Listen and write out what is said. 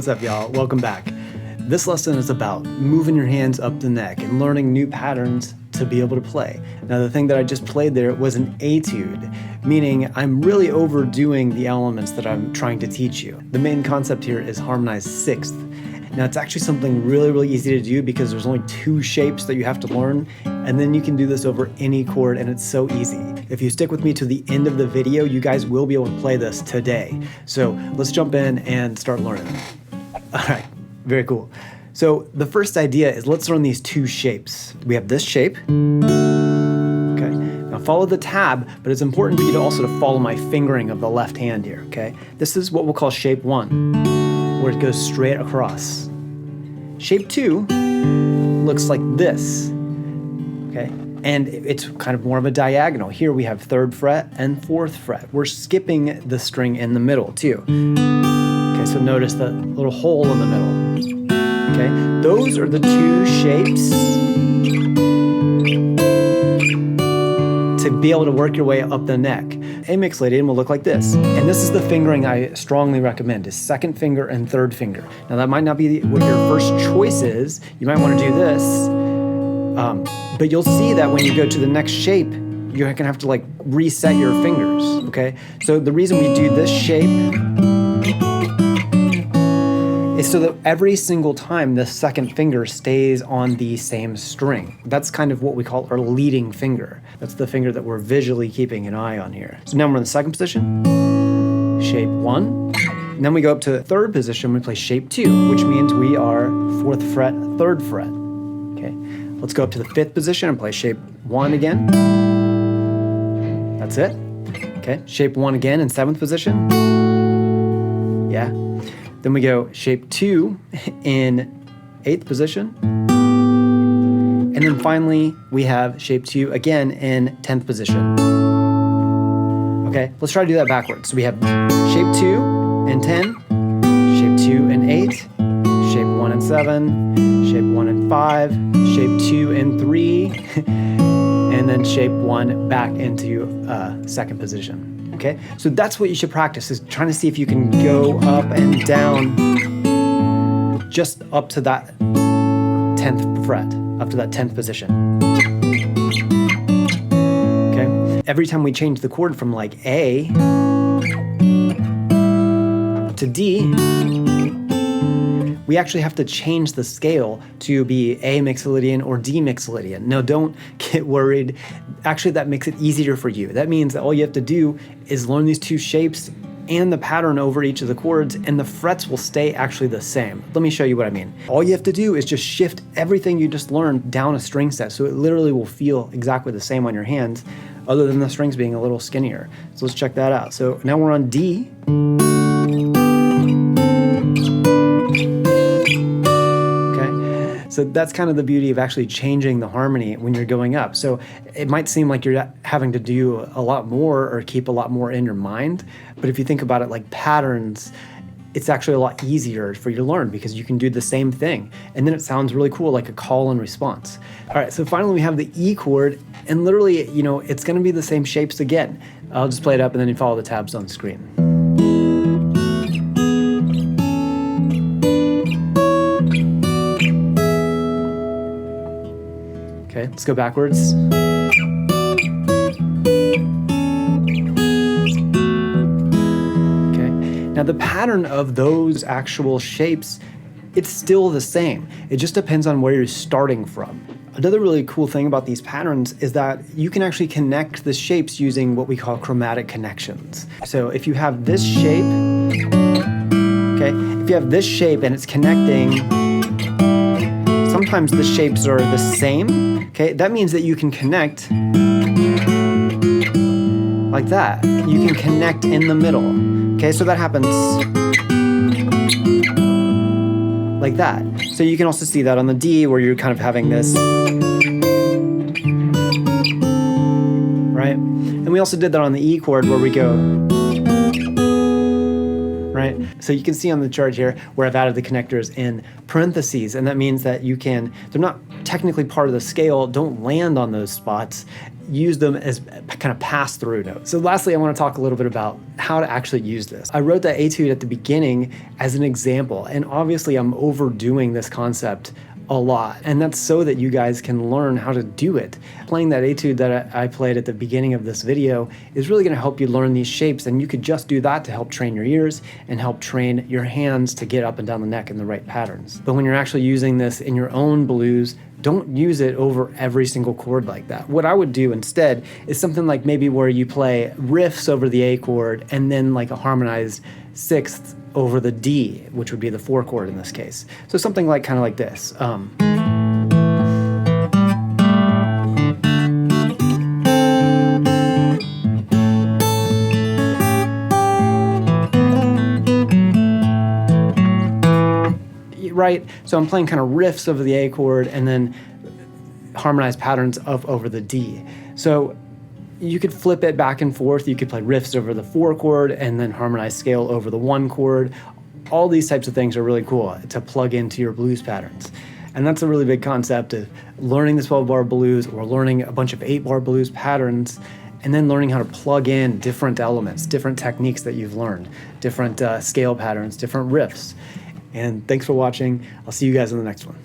What's up, y'all? Welcome back. This lesson is about moving your hands up the neck and learning new patterns to be able to play. Now, the thing that I just played there was an etude, meaning I'm really overdoing the elements that I'm trying to teach you. The main concept here is harmonized sixth. Now, it's actually something really easy to do because there's only two shapes that you have to learn, and then you can do this over any chord, and it's so easy. If you stick with me to the end of the video, you guys will be able to play this today. So let's jump in and start learning. All right, very cool. So the first idea is let's learn these two shapes. We have this shape. Okay, now follow the tab, but it's important for you to also follow my fingering of the left hand here, okay? This is what we'll call shape one, where it goes straight across. Shape two looks like this, okay? And it's kind of more of a diagonal. Here we have 3rd fret and 4th fret. We're skipping the string in the middle too. Okay, so notice the little hole in the middle. Okay, those are the two shapes to be able to work your way up the neck. A mixolydian will look like this. And this is the fingering I strongly recommend, is 2nd finger and 3rd finger. Now that might not be what your first choice is. You might want to do this. But you'll see that when you go to the next shape, you're gonna have to like reset your fingers, okay? So the reason we do this shape is so that every single time the 2nd finger stays on the same string. That's kind of what we call our leading finger. That's the finger that we're visually keeping an eye on here. So now we're in the 2nd position, shape 1. And then we go up to the 3rd position, we play shape 2, which means we are 4th fret, 3rd fret. Okay, let's go up to the 5th position and play shape 1 again. That's it. Okay, shape 1 again in 7th position. Yeah. Then we go shape 2 in 8th position. And then finally, we have shape 2 again in 10th position. Okay, let's try to do that backwards. So we have shape 2 in 10, shape 2 in 8, shape 1 in 7, shape 1 in 5, shape 2 in 3, and then shape 1 back into 2nd position. Okay, so that's what you should practice, is trying to see if you can go up and down just up to that 10th fret, up to that 10th position. Okay, every time we change the chord from like A to D, we actually have to change the scale to be A mixolydian or D mixolydian. No, don't get worried. Actually, that makes it easier for you. That means that all you have to do is learn these two shapes and the pattern over each of the chords, and the frets will stay actually the same. Let me show you what I mean. All you have to do is just shift everything you just learned down a string set, so it literally will feel exactly the same on your hands, other than the strings being a little skinnier. So let's check that out. So now we're on D. So that's kind of the beauty of actually changing the harmony when you're going up. So it might seem like you're having to do a lot more or keep a lot more in your mind, but if you think about it like patterns, it's actually a lot easier for you to learn because you can do the same thing. And then it sounds really cool, like a call and response. All right, so finally we have the E chord, and literally, you know, it's gonna be the same shapes again. I'll just play it up and then you follow the tabs on the screen. Okay, let's go backwards. Okay, now the pattern of those actual shapes, it's still the same. It just depends on where you're starting from. Another really cool thing about these patterns is that you can actually connect the shapes using what we call chromatic connections. So if you have this shape, okay, if you have this shape and it's connecting, sometimes the shapes are the same. Okay, that means that you can connect like that. You can connect in the middle. Okay, so that happens like that. So you can also see that on the D where you're kind of having this, right? And we also did that on the E chord where we go right? So you can see on the chart here where I've added the connectors in parentheses, and that means that they're not technically part of the scale, don't land on those spots, use them as kind of pass-through notes. So lastly, I want to talk a little bit about how to actually use this. I wrote that etude at the beginning as an example, and obviously I'm overdoing this concept a lot, and that's so that you guys can learn how to do it. Playing that etude that I played at the beginning of this video is really going to help you learn these shapes, and you could just do that to help train your ears and help train your hands to get up and down the neck in the right patterns. But when you're actually using this in your own blues, don't use it over every single chord like that. What I would do instead is something like maybe where you play riffs over the A chord and then like a harmonized sixth over the D, which would be the 4 chord in this case. So something like kind of like this. Right? So I'm playing kind of riffs over the A chord and then harmonized patterns over the D. So you could flip it back and forth. You could play riffs over the 4 chord and then harmonized scale over the 1 chord. All these types of things are really cool to plug into your blues patterns. And that's a really big concept of learning the 12-bar blues or learning a bunch of 8-bar blues patterns, and then learning how to plug in different elements, different techniques that you've learned, different scale patterns, different riffs. And thanks for watching. I'll see you guys in the next one.